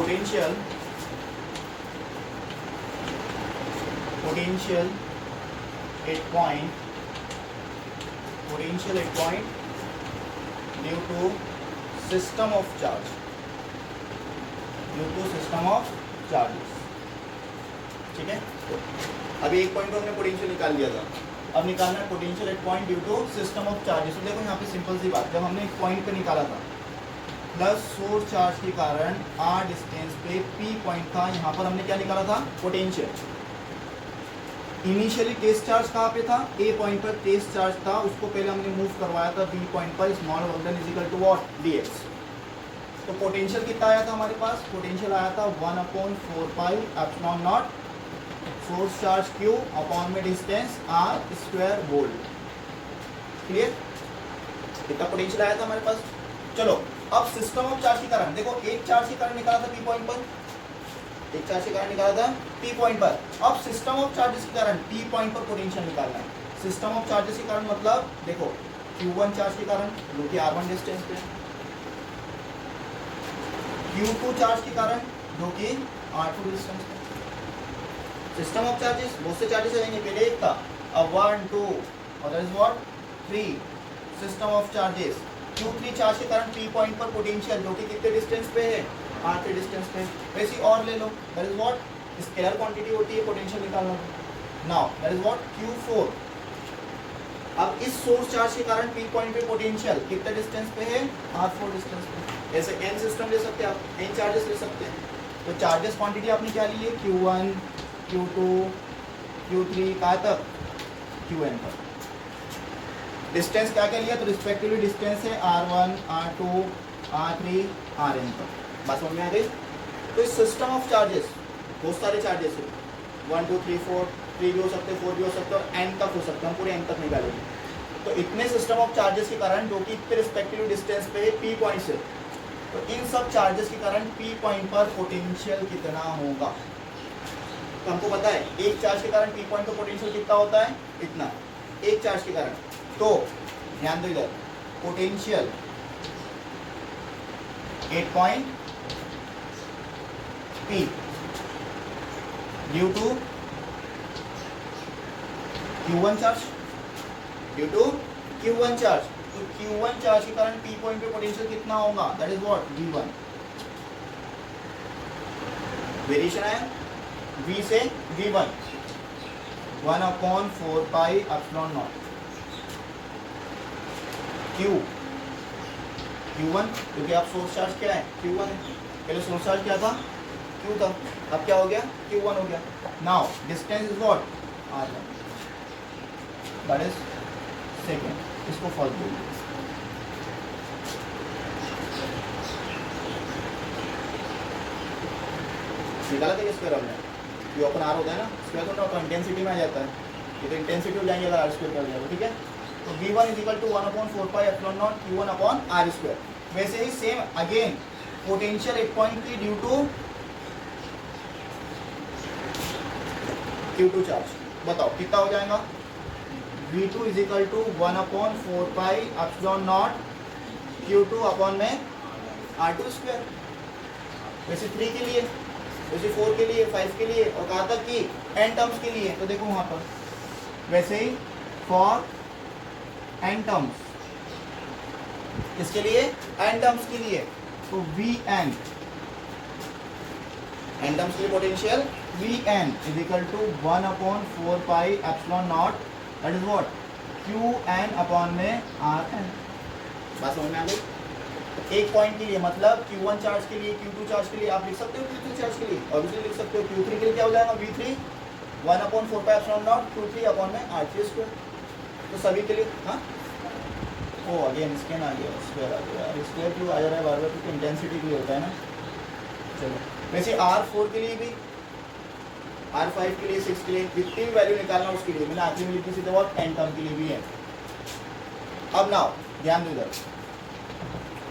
Potential at point due to system of charges. ठीक है, अभी एक पॉइंट हमने पोटेंशियल निकाल लिया था, अब निकालना है potential at point due to system of charges. तो देखो यहाँ पे सिंपल सी बात, जब हमने एक पॉइंट पे निकाला था प्लस सोर्स चार्ज के कारण आर डिस्टेंस पे पी पॉइंट था, यहाँ पर हमने क्या निकाला था पोटेंशियल। इनिशियली टेस्ट चार्ज कहाँ पे था, ए पॉइंट पर टेस्ट चार्ज था, उसको पहले हमने मूव करवाया था बी पॉइंट पर, small work done is equal to what, dx। तो पोटेंशियल कितना आया था हमारे पास, पोटेंशियल आया था 1/4 pi epsilon naught source charge Q upon में distance R square volt. Clear, कितना पोटेंशियल आया था हमारे पास। चलो अब सिस्टम ऑफ चार्ज के कारण देखो, एक चार्ज के कारण निकाला था पी पॉइंट पर, एक चार्ज के कारण निकाला था पी पॉइंट पर। अब सिस्टम ऑफ चार्जेस के कारण पी पॉइंट पर पोटेंशियल निकालना है। सिस्टम ऑफ चार्जेस के कारण मतलब देखो Q1 चार्ज के कारण जो कि R1 डिस्टेंस पे, Q2 चार्ज के कारण जो कि R2 डिस्टेंस पे। सिस्टम ऑफ चार्जेस बहुत से चार्जेस आएंगे, पहले एक था, अब 1 2 और that is what 3 system of charges. Q3 charge के कारण पी पॉइंट पर पोटेंशियल जो कि कितने डिस्टेंस पे है, R3 डिस्टेंस पे। वैसे और ले लो, that is what scalar quantity होती है पोटेंशियल निकालना। Now that is what Q4। अब इस सोर्स चार्ज के कारण पी पॉइंट पे पोटेंशियल कितने डिस्टेंस पे है, R4 डिस्टेंस पे। ऐसे n सिस्टम ले सकते हैं आप, n चार्जेस ले सकते हैं। तो चार्जेस क्वांटिटी आपने क्या ली है, Q1 Q2 Q3 कहाँ तक, Qn पर। डिस्टेंस क्या क्या लिया, तो रिस्पेक्टिवली डिस्टेंस है R1 R2 R3 Rn पर। बात समझ में आ गई। तो इस सिस्टम ऑफ चार्जेस बहुत सारे चार्जेस है, 1 2 3 4 3 भी हो सकते हैं, 4 भी हो सकते हैं, और n तक हो सकते हैं, हम पूरे n तक निकालेंगे। तो इतने सिस्टम ऑफ चार्जेस के कारण जो कि इतने रिस्पेक्टिव डिस्टेंस पे पी पॉइंट से, तो इन सब चार्जेस के कारण पी पॉइंट पर पोटेंशियल कितना होगा। तो हमको पता है एक चार्ज के कारण पी पॉइंट पर पोटेंशियल कितना होता है, इतना, एक चार्ज के कारण। तो ध्यान दो इधर, potential 8 point P due to Q1 charge, due to Q1 charge. तो Q1 चार्ज के कारण P पॉइंट पे पोटेंशियल कितना होगा, that is what V1। Variation है V से V1 1/4 pi epsilon naught Q1, क्योंकि आप सोर्स चार्ज क्या है, Q1 है। पहले सोर्स चार्ज क्या था, Q था, अब क्या हो गया, Q1 हो गया। Now distance is what R1, that is second, इसको फर्स्ट बोलिए। निकाला था किसके रब में, Q अपन R होता है ना, स्क्वायर तो ना इंटेंसिटी में आ जाता है, ये तो इंटेंसिटी हो जाएंगे अगर R स्क्वायर कर जाएगा। ठीक है, तो V1 is equal to 1/4 pi epsilon naught Q1 upon R square. वैसे ही same again potential 8 point P due to Q2 charge, बताओ कितना हो जाएगा, V2 is equal to 1/4 pi epsilon naught Q2 upon में R2 स्क्वायर। वैसे 3 के लिए, वैसे 4 के लिए, 5 के लिए, और कहाँ तक कि n टर्म्स के लिए। तो देखो वहाँ पर वैसे ही फॉर n टर्म्स, इसके लिए n टर्म्स के लिए, तो Vn n टर्म्स के लिए potential Vn is equal to 1/4 pi epsilon naught, that is what Qn upon में Rn। बात समझ में आ गई। एक पॉइंट के लिए मतलब Q1 चार्ज के लिए, Q2 चार्ज के लिए आप लिख सकते हो, Q3 चार्ज के लिए ऑब्वियसली लिख सकते हो। Q3 के लिए क्या हो जाएगा, V3 1/4 pi epsilon not Q3 upon में R3 स्क्वायर। तो सभी के लिए, हाँ ओ अगेन स्क्वायर आ गया, स्क्वायर आ गया, स्क्वायर क्यों आ जा रहा है बार बार, क्योंकि इंटेंसिटी के लिए होता है ना। चलो वैसे R4 के लिए भी, R5 के लिए, 6 के लिए, जितनी भी वैल्यू निकालना उसके लिए मैंने आखिरी में लिखी सीधे बहुत n टर्म के लिए भी है। अब नाउ ध्यान दो इधर,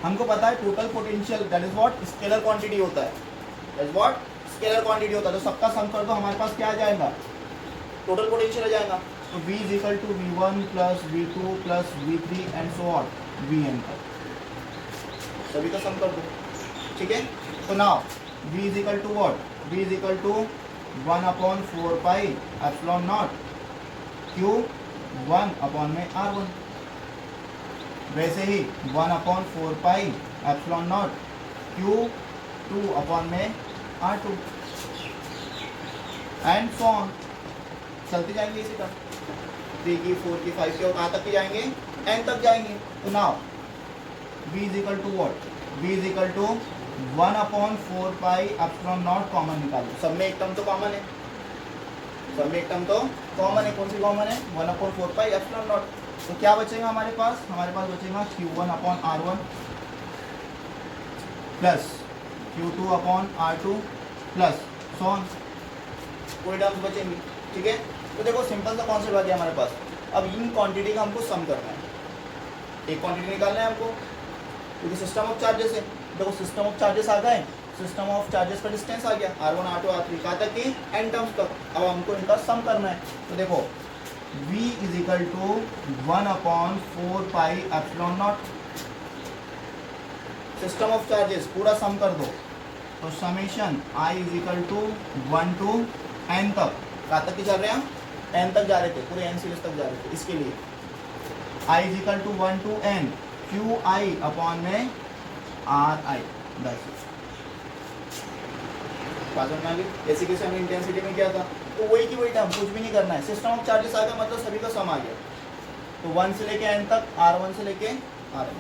हमको पता है total potential that is what scalar quantity होता है, that is what scalar quantity होता है। तो सबका सम कर दो, हमारे पास क्या आ जाएगा, टोटल पोटेंशियल आ जाएगा। तो V is equal to V1 plus V2 plus V3 and so on Vn पर, सभी का सम कर दो। ठीक है, तो now V is equal to what, V is equal to 1/4 pi epsilon naught Q 1 में R1, वैसे ही 1/4 पाई एप्सिलॉन नॉट Q 2 में R2 एंड सो ऑन, चलते जाएंगे इसी तरह 3 की 4 की 5 की और कहाँ तक की जाएंगे, n तक जाएंगे। तो now v is equal to what, v is equal to 1/4 pi epsilon naught common निकालो। सब में एक टर्म तो कॉमन है, सब में एक टर्म तो कॉमन है। कौन सी कॉमन है, 1/4 पाई एप्सिलॉन नॉट। तो क्या बचेगा हमारे पास बचेगा Q1/R1 plus Q2/R2 plus so on, कोई टर्म्स बचेंगी। ठीक है, तो देखो सिंपल सा कॉन्सेप्ट आ गया हमारे पास। अब इन क्वांटिटी का हमको सम करना है, एक क्वांटिटी निकालना है हमको, क्योंकि सिस्टम ऑफ चार्जेस है। देखो सिस्टम ऑफ चार्जेस आ गए, सिस्टम ऑफ चार्जेस का डिस्टेंस आ गया R1 R2 R3 कहाँ तक कि n टर्म्स तक। अब हमको इनका सम करना है। तो देखो v is equal to 1/4 pi epsilon naught, system of charges पूरा सम कर दो। तो summation i is equal to 1 to n तक, कहाँ तक की चल रहे हैं हम, n तक जा रहे थे, पूरे n सीरीज तक जा रहे थे। इसके लिए i is equal to 1 to n Qi/में Ri, बस बात समझ में आ गई। जैसे कि हमने इंटेंसिटी में किया था, तो वही की वही टर्म, कुछ भी नहीं करना है। सिस्टम ऑफ चार्जेस आ गया मतलब सभी का सम आ गया। तो 1 से लेके n तक, R1 से लेके Rn,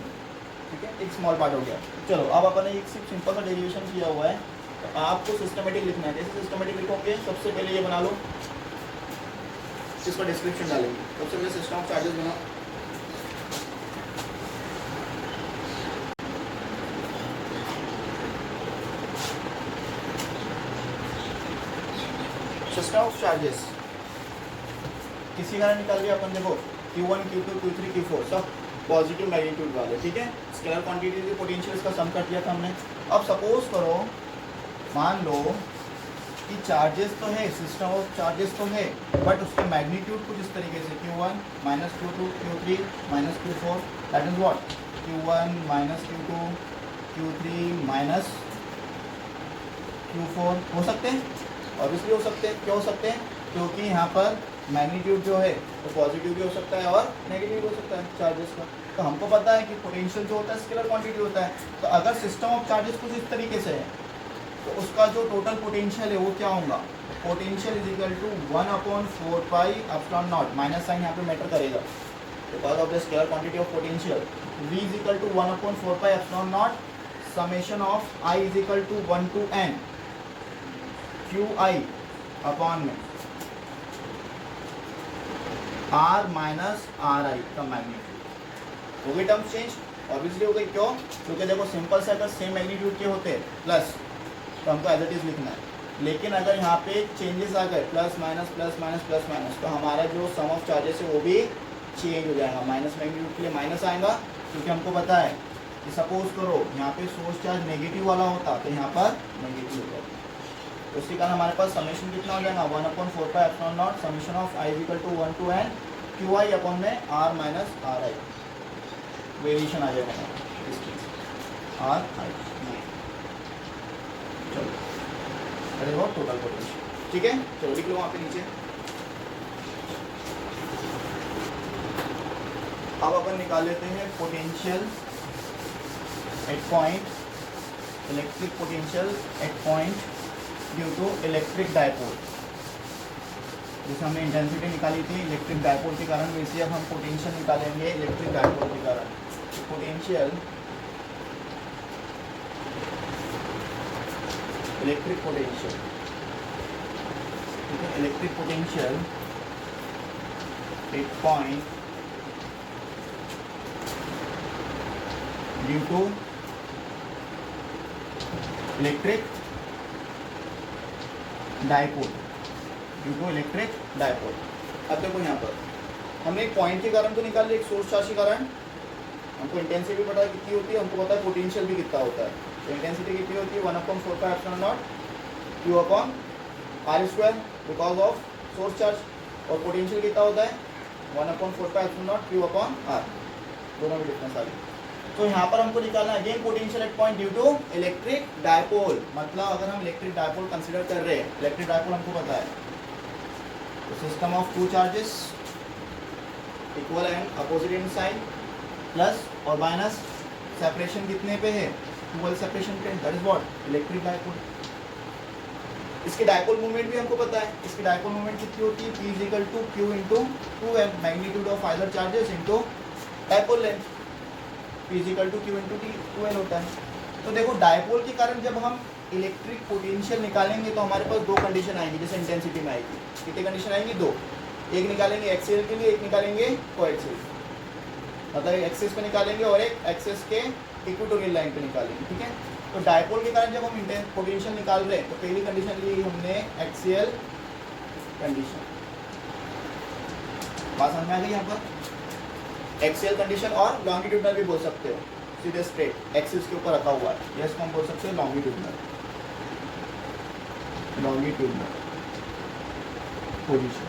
ठीक है, एक स्मॉल पार्ट हो गया। चलो अब अपन ने एक सिंपल सा डेरिवेशन किया हुआ है, तो आपको सिस्टमेटिक लिखना है। जैसे सिस्टमेटिक लिखोगे, सबसे पहले ये बना लो, इसका डिस्क्रिप्शन डालेंगे। सबसे पहले सिस्टम ऑफ चार्जेस बनाओ, सिस्टम ऑफ चार्जेस किसी कारण निकाल लिया अपन। देखो Q1 Q2 Q3 Q4 सब पॉजिटिव मैग्नीट्यूड वाले, ठीक है। स्केलर क्वांटिटी थी, पोटेंशियल का सम कर दिया था हमने। अब सपोज करो, मान लो कि चार्जेस तो है, सिस्टम ऑफ चार्जेस तो है, बट उसका मैग्नीट्यूड कुछ इस तरीके से Q1 minus Q2 Q3 minus Q4, that is what, Q1 minus Q2 Q3 minus Q4 हो सकते हैं, ऑब्वियसली हो सकते हैं। क्यों हो सकते हैं, क्योंकि यहाँ पर मैग्नीट्यूड जो है वो पॉजिटिव भी हो सकता है और नेगेटिव भी हो सकता है चार्जेस का। तो हमको पता है कि पोटेंशियल जो होता है स्केलर क्वांटिटी होता है। तो अगर सिस्टम ऑफ चार्जेस कुछ इस तरीके से है, तो उसका जो टोटल पोटेंशियल है वो क्या होगा, potential is equal to 1/4 pi epsilon naught, minus sign यहाँ पे मैटर करेगा because of the scalar quantity of potential. v is equal to 1/4 pi epsilon naught summation of i is equal to 1 to n Qi/में R minus Ri का magnitude. हो गई terms change, obviously हो गई। क्यों, क्योंकि देखो सिंपल से अगर सेम मैग्नीट्यूड के होते प्लस तो हमको एज इट इज लिखना है। लेकिन अगर यहाँ पे चेंजेस आ गए plus minus plus minus plus minus, तो हमारा जो सम ऑफ चार्जेस है वो भी चेंज हो जाएगा। माइनस मैग्नीट्यूड के लिए माइनस आएगा, क्योंकि हमको पता है कि सपोज करो यहाँ पे सोर्स चार्ज नेगेटिव वाला होता तो यहाँ पर नेगेटिव हो जाएगा। तो उसी कारण हमारे पास समेशन कितना हो जाएगा, 1/4 pi epsilon naught summation of i equal to 1 to n Qi/में R माइनस Ri, वेरिएशन आ जाएगा R i। चलो अरे वो टोटल पोटेंशियल, ठीक है। चलो लिख लो वहाँ पे नीचे। अब अपन निकाल लेते हैं potential at point, electric potential at point due to electric dipole. जैसे हमने इंटेंसिटी निकाली थी इलेक्ट्रिक डायपोल के कारण, वैसे अब हम पोटेंशियल निकालेंगे इलेक्ट्रिक डायपोल के कारण। पोटेंशियल इलेक्ट्रिक पोटेंशियल, ठीक है, इलेक्ट्रिक पोटेंशियल एक point due to electric dipole, due to electric dipole. अब देखो यहाँ पर हमने एक पॉइंट के कारण तो निकाल लिया, एक सोर्स चार्ज के कारण। हमको इंटेंसिटी भी पता है कितनी होती है, हमको पता है पोटेंशियल भी कितना होता है। तो इंटेंसिटी कितनी होती है, 1/4 pi epsilon not Q/r² because of source charge, और पोटेंशियल कितना होता है 1/4 पाई एप्सिलॉन नॉट Q/r, दोनों में डिफरेंस आ गया। तो यहाँ पर हमको निकालना है again potential at point due to electric dipole. मतलब अगर हम इलेक्ट्रिक डायपोल कंसीडर कर रहे हैं, इलेक्ट्रिक डायपोल हमको पता है तो system of two charges equal and opposite in sign, plus और माइनस, सेपरेशन कितने पे है, इक्वल सेपरेशन पे, that is what electric dipole. इसके डायपोल मूवमेंट भी हमको पता है, इसकी डायपोल मूवमेंट कितनी होती है, P is equal to Q into 2m magnitude of either charges into dipole length, P is equal to Q into 2l होता है। तो देखो डायपोल के कारण जब हम इलेक्ट्रिक पोटेंशियल निकालेंगे तो हमारे पास दो कंडीशन आएंगी, जैसे इंटेंसिटी में आएगी। कितनी कंडीशन आएंगी, दो। एक निकालेंगे एक्सियल के लिए, एक निकालेंगे कोएक्सियल, मतलब एक्सिस पे निकालेंगे और एक एक्सिस के इक्वेटोरियल लाइन पे निकालेंगे, ठीक है। तो डायपोल के कारण जब हम पोटेंशियल निकाल रहे हैं तो पहली कंडीशन ली हमने एक्सियल कंडीशन। बात समझ में आ गई यहाँ पर, एक्सियल कंडीशन और लॉन्गिट्यूडनल भी बोल सकते हो, सीधे स्ट्रेट एक्सिस के ऊपर रखा हुआ है, यस हम बोल सकते हैं longitudinal, longitudinal position,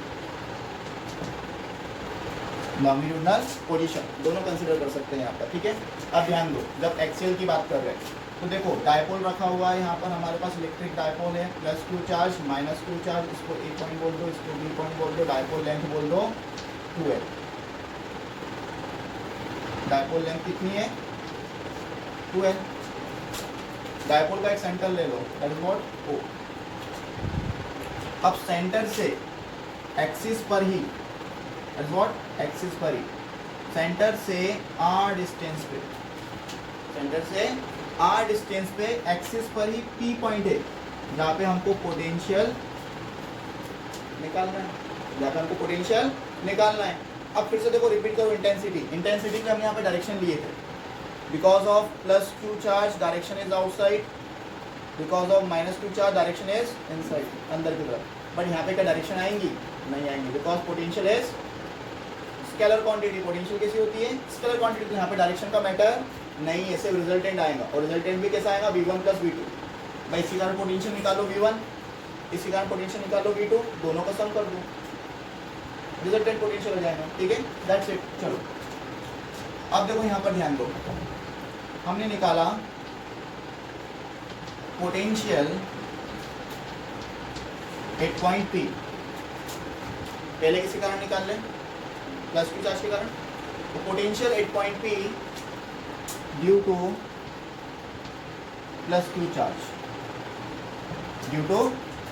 longitudinal position दोनों कंसीडर कर सकते हैं यहाँ पर, ठीक है। अब ध्यान दो, जब एक्सियल की बात कर रहे हैं तो देखो डायपोल रखा हुआ है यहाँ पर हमारे पास, इलेक्ट्रिक डायपोल है, plus Q charge minus Q charge, इसको A पॉइंट बोल दो, इसको B पॉइंट बोल दो, डायपोल लेंथ बोल दो 2l। डायपोल लेंथ कितनी है, 2l। डायपोल का एक सेंटर ले लो, दैट इज व्हाट O। अब सेंटर से एक्सिस पर ही, दैट इज व्हाट एक्सिस पर ही, सेंटर से r डिस्टेंस पे, सेंटर से r डिस्टेंस पे एक्सिस पर ही P पॉइंट है जहाँ पे हमको पोटेंशियल निकालना है, जहाँ पे हमको पोटेंशियल निकालना है। अब फिर से देखो रिपीट करो इंटेंसिटी, इंटेंसिटी पे हमने यहाँ पे डायरेक्शन लिए थे, because of plus Q charge direction is outside, because of minus Q charge direction is inside, अंदर की तरफ। बट यहाँ पे क्या डायरेक्शन आएंगी, नहीं आएंगी, because potential is scalar quantity. Potential कैसी होती है, स्केलर क्वांटिटी, तो यहाँ पे डायरेक्शन का मैटर नहीं, ऐसे रिजल्टेंट आएगा, और रिजल्टेंट भी कैसा आएगा, V1 प्लस V2। भाई इसी कारण पोटेंशियल निकालो V1, इसी कारण पोटेंशियल निकालो V2, दोनों का सम कर दो, रिजल्टेंट पोटेंशियल हो जाएगा, ठीक है, दैट्स इट। चलो अब देखो यहाँ पर ध्यान दो, हमने निकाला पोटेंशियल एट पॉइंट P, पहले किसी कारण निकाल लें, प्लस Q चार्ज के कारण। तो potential at point P due to plus Q charge, due to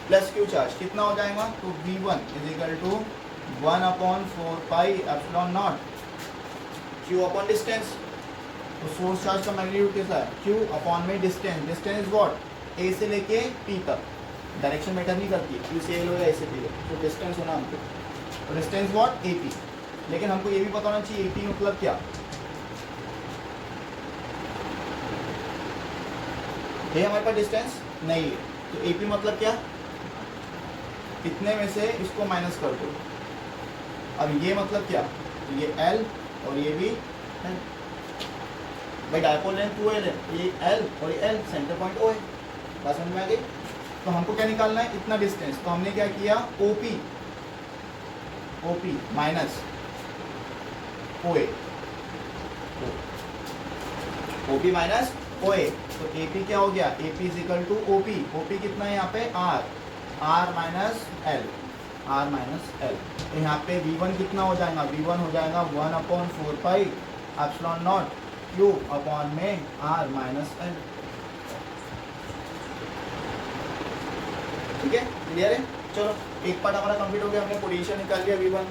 plus Q charge कितना हो जाएगा, तो V1 is equal to 1/4 pi epsilon naught Q upon distance. तो सोर्स चार्ज का मैग्नीट्यूड कैसा है, Q अपॉन में distance, distance is what A से लेके P तक, डायरेक्शन मैटर नहीं करती, Q से L हो या A से P हो, तो डिस्टेंस होना हमको, तो डिस्टेंस व्हाट AP। लेकिन हमको ये भी पता होना चाहिए AP मतलब क्या, ये हमारे पास डिस्टेंस नहीं है, तो AP मतलब क्या, कितने में से इसको माइनस कर दो। अब ये मतलब क्या, तो ये L और ये भी L, भाई डायपोल लेंथ 2l है, ये L और ये L, सेंटर पॉइंट O है, बात समझ में आ गई। तो हमको क्या निकालना है, इतना डिस्टेंस, तो हमने क्या किया, OP माइनस OA, OP माइनस OA, तो AP क्या हो गया, AP is equal to OP, OP कितना है यहाँ पे R minus L, R minus L। तो यहाँ पे V1 कितना हो जाएगा, V1 हो जाएगा 1/4 pi epsilon naught Q upon में R माइनस L, ठीक है, क्लियर है। चलो एक पार्ट हमारा कंप्लीट हो गया, हमने पोटेंशियल निकाल लिया V1,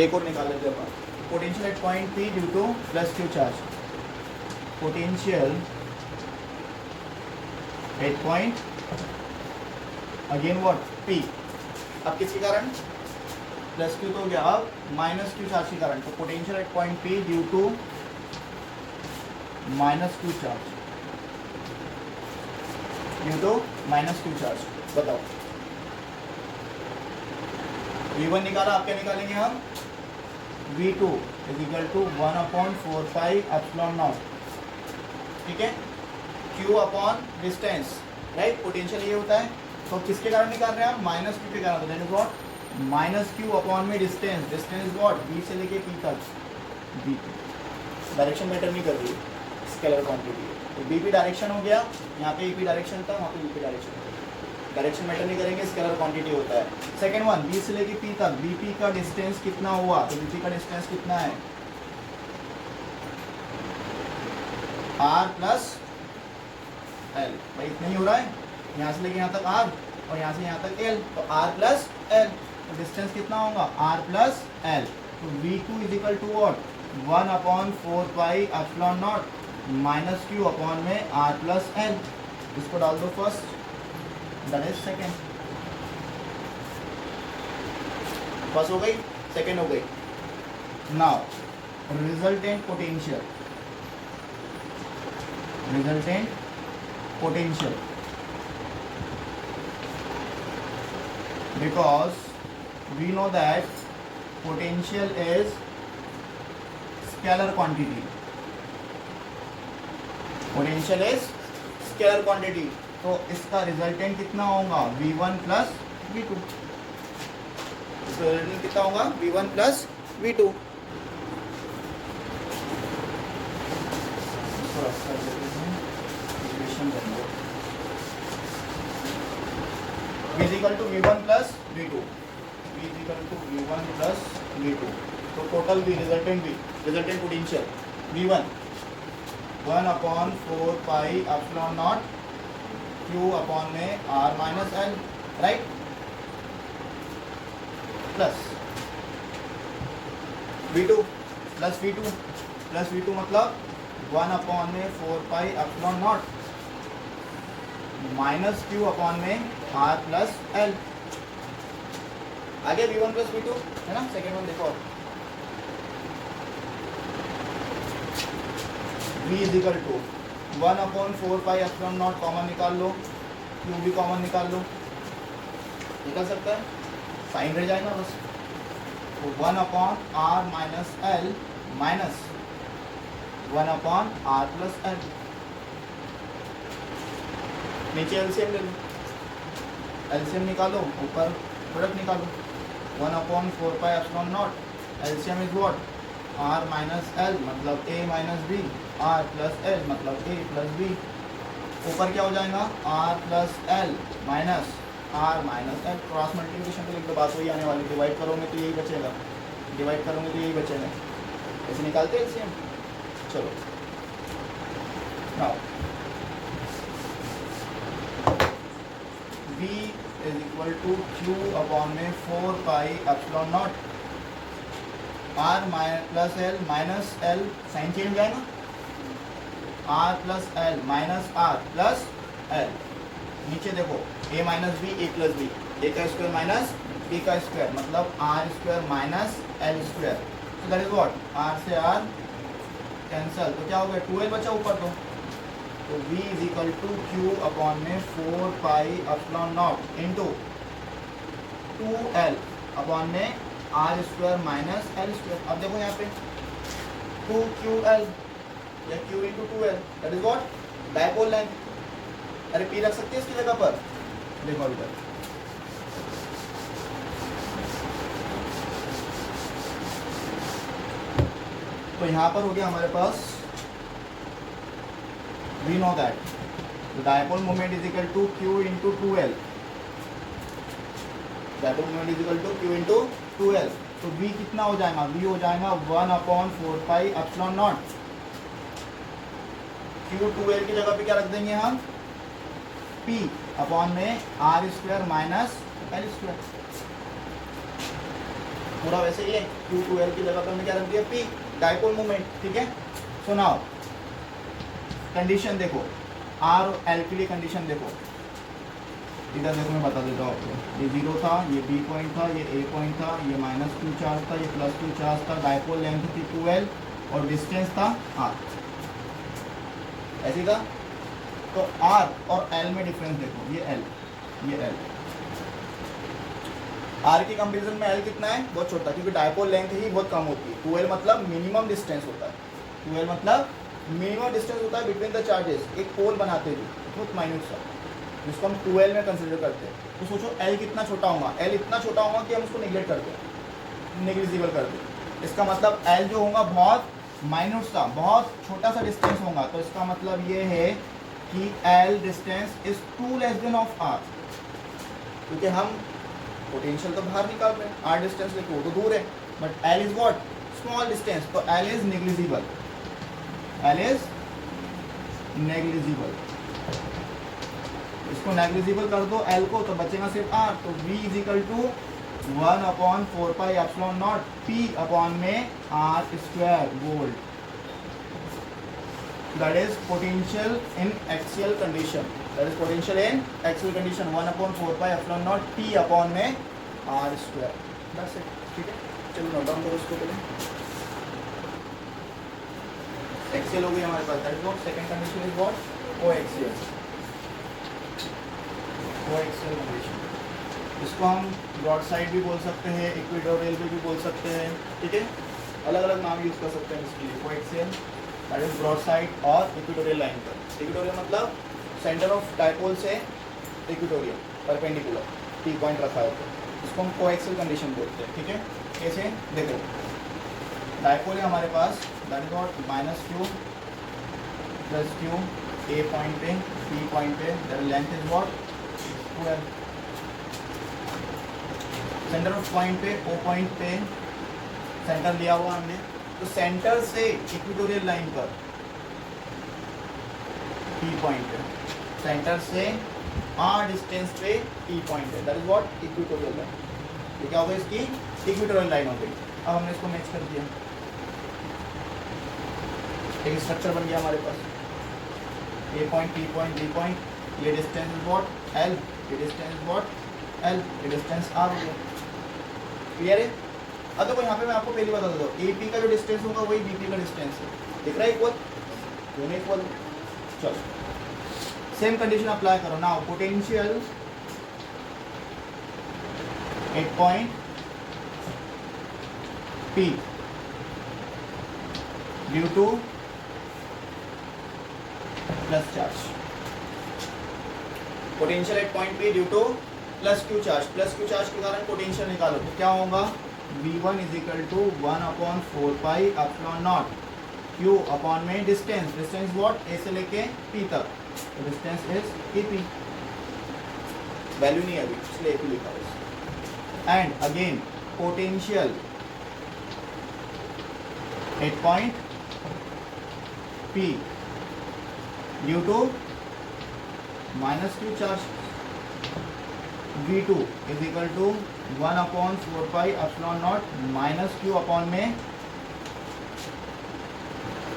एक और निकाल लेते हैं potential at point P due to plus Q charge, potential at point again what P, अब किसके कारण, प्लस Q तो हो गया, अब माइनस Q चार्ज के कारण, तो potential at point P due to minus Q charge, due to minus Q charge. बताओ V1 निकाला, आप क्या निकालेंगे हम, V2 is equal to 1/4 pi epsilon naught, ठीक है, Q upon distance, right, potential ये होता है। तो किसके कारण निकाल रहे हैं हम, माइनस Q के कारण, that is what minus Q upon में डिस्टेंस, डिस्टेंस व्हाट B से लेके P तक, B2, डायरेक्शन मैटर नहीं कर रही है, स्केलर क्वांटिटी है। तो बी पी डायरेक्शन हो गया, यहाँ पे ई पी डायरेक्शन था, वहाँ पे बी पी डायरेक्शन हो गया। डायरेक्शन मैटर नहीं करेंगे, स्केलर क्वांटिटी होता है। सेकेंड वन, बी से लेके पी तक बी पी का डिस्टेंस कितना हुआ, तो बी पी का डिस्टेंस कितना है, आर प्लस एल। भाई इतना ही हो रहा है, यहाँ से लेके यहाँ तक आर और यहाँ से यहाँ तक एल, तो आर प्लस एल। तो डिस्टेंस कितना होगा, आर प्लस एल। तो V2 is equal to what, 1/4 pi epsilon naught minus Q upon में आर प्लस एल। इसको डाल दो first, that is second. First हो गई, सेकेंड हो गई। Now resultant potential, resultant potential, because we know that potential is scalar quantity, potential is scalar quantity। तो इसका रिजल्टेंट कितना होगा, V1 प्लस V2। इसका रिजल्टेंट कितना होगा, V1 plus V2। V is equal to V1 plus V2, V is equal to V1 plus V2। तो total V, resultant potential V1 1/4 pi epsilon naught Q upon में R minus L, right, plus V2 plus V2 plus V2 मतलब 1/4 pi epsilon naught minus Q upon में R plus L. आगे V1 plus V2 है ना, second one देखो। V is equal to 1/4 pi epsilon naught, common निकाल लो, Q भी common निकाल लो, निकल सकता है, साइन रह जाएगा बस। तो 1/R minus L minus 1/R plus L. नीचे एलसीएम ले लो, एलसीएम निकालो, ऊपर प्रोडक्ट निकालो। 1/4 pi epsilon naught, LCM is what, R minus L मतलब A minus B, R plus L मतलब A प्लस बी। ऊपर क्या हो जाएगा, R plus L minus R minus L. Cross multiplication पे लिख दो, बात वही आने वाली। डिवाइड करोगे तो यही बचेगा, डिवाइड करोगे तो यही बचेगा। ऐसे निकालते एलसीएम। चलो now V is equal to Q upon में 4 pi epsilon naught R plus L minus L, sign change हो जाएगा, R plus L minus R plus L. नीचे देखो A minus B, A plus B, A का square minus B का square मतलब R square minus L square. तो that is what, R से R cancel, तो क्या हो गया, 2L बचा ऊपर। तो V is equal to Q upon में 4 pi epsilon naught into 2L upon में R square minus L square. अब देखो यहाँ पे 2QL या Q into 2L, that is what, dipole length. अरे P रख सकते हैं इसकी जगह पर, देखो अभी तक। तो यहाँ पर हो गया हमारे पास, we know that the dipole moment is equal to Q into 2L, dipole moment is equal to Q into 2L। तो V कितना हो जाएगा, V हो जाएगा 1/4 pi epsilon naught. Q 2L की जगह पे क्या रख देंगे हम, P अपॉन में R square minus L square. पूरा वैसे ही है, Q 2L की जगह पे हमने क्या रख दिया, P, डाइपोल मोमेंट, ठीक है। सो नाउ कंडीशन देखो, R और L के लिए कंडीशन देखो, इधर देखो मैं बता देता हूँ आपको। ये 0 था, ये B पॉइंट था, ये A पॉइंट था, ये -2 चार्ज था, ये +2 चार्ज था, डाइपोल लेंथ थी 2L और डिस्टेंस था R, ऐसी था। तो R और L में डिफरेंस देखो, ये L, ये L। R की कंपेरिजन में L कितना है, बहुत छोटा, क्योंकि डाइपोल लेंथ ही बहुत कम होती है। 2L मतलब मिनिमम डिस्टेंस होता है, 2L मतलब मिनिमम डिस्टेंस होता है बिटवीन द चार्जेस। एक पोल बनाते हैं बहुत माइन्यूट सा, जिसको हम 2L में कंसिडर करते हैं। तो सोचो L कितना छोटा होगा, L इतना छोटा होगा कि हम उसको निगलेक्ट करते हैं, नेग्लिजिबल करते हैं। इसका मतलब L जो होगा बहुत माइन्यूट सा, बहुत छोटा सा डिस्टेंस होगा, तो इसका मतलब ये है कि L distance is too less than of R, क्योंकि हम पोटेंशियल तो बाहर निकाल रहे हैं, R डिस्टेंस लेके वो तो दूर है, but L is what, small distance, तो L is negligible, L is negligible. इसको नेग्लिजिबल कर दो L को, तो बचेगा सिर्फ R, तो V is equal to 1/4 pi epsilon naught P upon में R square volt, that is potential in axial condition, that is potential in axial condition 1/4 pi epsilon naught P upon में R square, बस ठीक है। चलो note down करो इसको पहले। Axial हो गई हमारे पास, that is what second condition is what, coaxial, coaxial condition. इसको हम ब्रॉड साइड भी बोल सकते हैं, इक्वेटोरियल भी बोल सकते हैं, ठीक है, अलग अलग नाम यूज कर सकते हैं इसके लिए। Coaxial that is broad side और इक्वेटोरियल लाइन पर, इक्वेटोरियल मतलब सेंटर ऑफ डायपोल से इक्वेटोरियल परपेंडिकुलर T पॉइंट रखा है, तो इसको हम कोएक्सियल कंडीशन बोलते हैं, ठीक है। कैसे देखो, डायपोल है हमारे पास, that is what -q plus q, A point पे P पॉइंट पे, that length is what 12, centre of point पे O पॉइंट पे सेंटर लिया हुआ हमने, तो सेंटर से इक्वेटोरियल लाइन पर P पॉइंट पे, सेंटर से R डिस्टेंस पे P पॉइंट है, that is what equatorial line. ये क्या हो गई, इसकी इक्वेटोरियल लाइन हो गई। अब हमने इसको मैच कर दिया, एक स्ट्रक्चर बन गया हमारे पास, A point P point B point, ये डिस्टेंस इज व्हाट L, ये डिस्टेंस इज व्हाट L, ये डिस्टेंस R हो गया, क्लियर है। अब देखो यहाँ पे मैं आपको पहली बता देता हूँ, AP का जो डिस्टेंस होगा वही BP का डिस्टेंस है, दिख रहा है इक्वल, दोनों इक्वल। चलो सेम कंडीशन अप्लाई करो now, potential at point P due to plus charge, potential at point P due to plus Q charge, plus Q charge के कारण पोटेंशियल निकालो, तो क्या होगा, V1 is equal to 1/4 pi epsilon naught Q upon में distance, distance what A से लेके P तक, तो डिस्टेंस इज AP, वैल्यू नहीं है अभी इसलिए AP लिखा है। And again potential at point P due to -Q charge, V2 is equal to 1/4 pi epsilon naught minus Q upon में,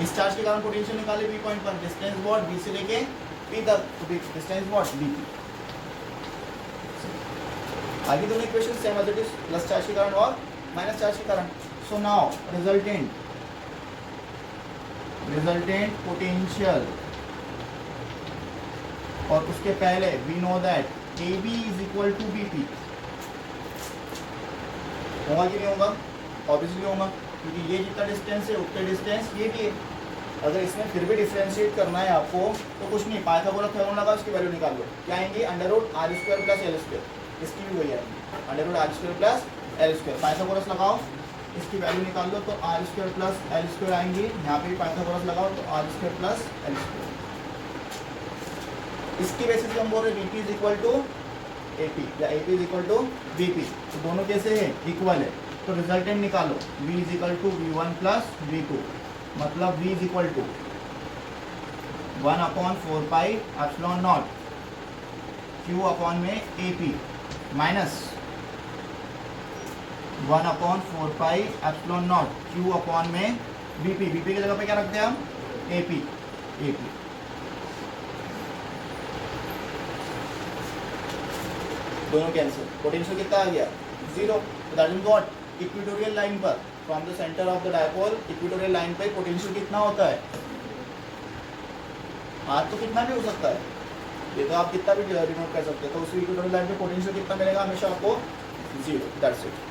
इस चार्ज के कारण पोटेंशियल निकाले P पॉइंट पर, डिस्टेंस व्हाट B से लेके P तक, तो डिस्टेंस व्हाट BP। आगे दोनों equation same as it is, plus charge के कारण और माइनस चार्ज के कारण। सो नाउ रिजल्टेंट पोटेंशियल, और उसके पहले we know that AB is equal to BP, होगा कि नहीं होगा, ऑब्वियसली होगा, क्योंकि ये जितना डिस्टेंस है उतना डिस्टेंस ये भी है। अगर इसमें फिर भी डिफरेंशिएट करना है आपको, तो कुछ नहीं, पाइथागोरस थ्योरम लगाओ, उसकी वैल्यू निकाल लो, क्या आएंगे, √R² प्लस L², इसकी भी वही आएंगी, √R² प्लस L², पाइथागोरस लगाओ, इसकी वैल्यू निकाल लो, तो R² प्लस L² आएंगी, यहाँ पे भी पाइथागोरस लगाओ तो R² प्लस L²। इसकी बेसिस पे हम बोल रहे हैं BP is equal to AP या AP is equal to BP, तो दोनों कैसे है, इक्वल है, तो रिजल्टेंट निकालो, V is equal to V1 plus V2, मतलब V is equal to 1/4 pi epsilon naught Q upon में AP minus 1/4 pi epsilon naught Q upon में BP, BP की जगह पे क्या रखते हैं हम, AP, दोनों कैंसिल, पोटेंशियल कितना आ गया, 0, that is what, equatorial line पर from the centre of the dipole, equatorial line पे पोटेंशियल कितना होता है, R तो कितना भी हो सकता है, ये तो आप कितना भी डिनोट कर सकते हो, तो उस इक्वेटोरियल लाइन पे पोटेंशियल कितना मिलेगा हमेशा आपको, 0, दैट्स इट।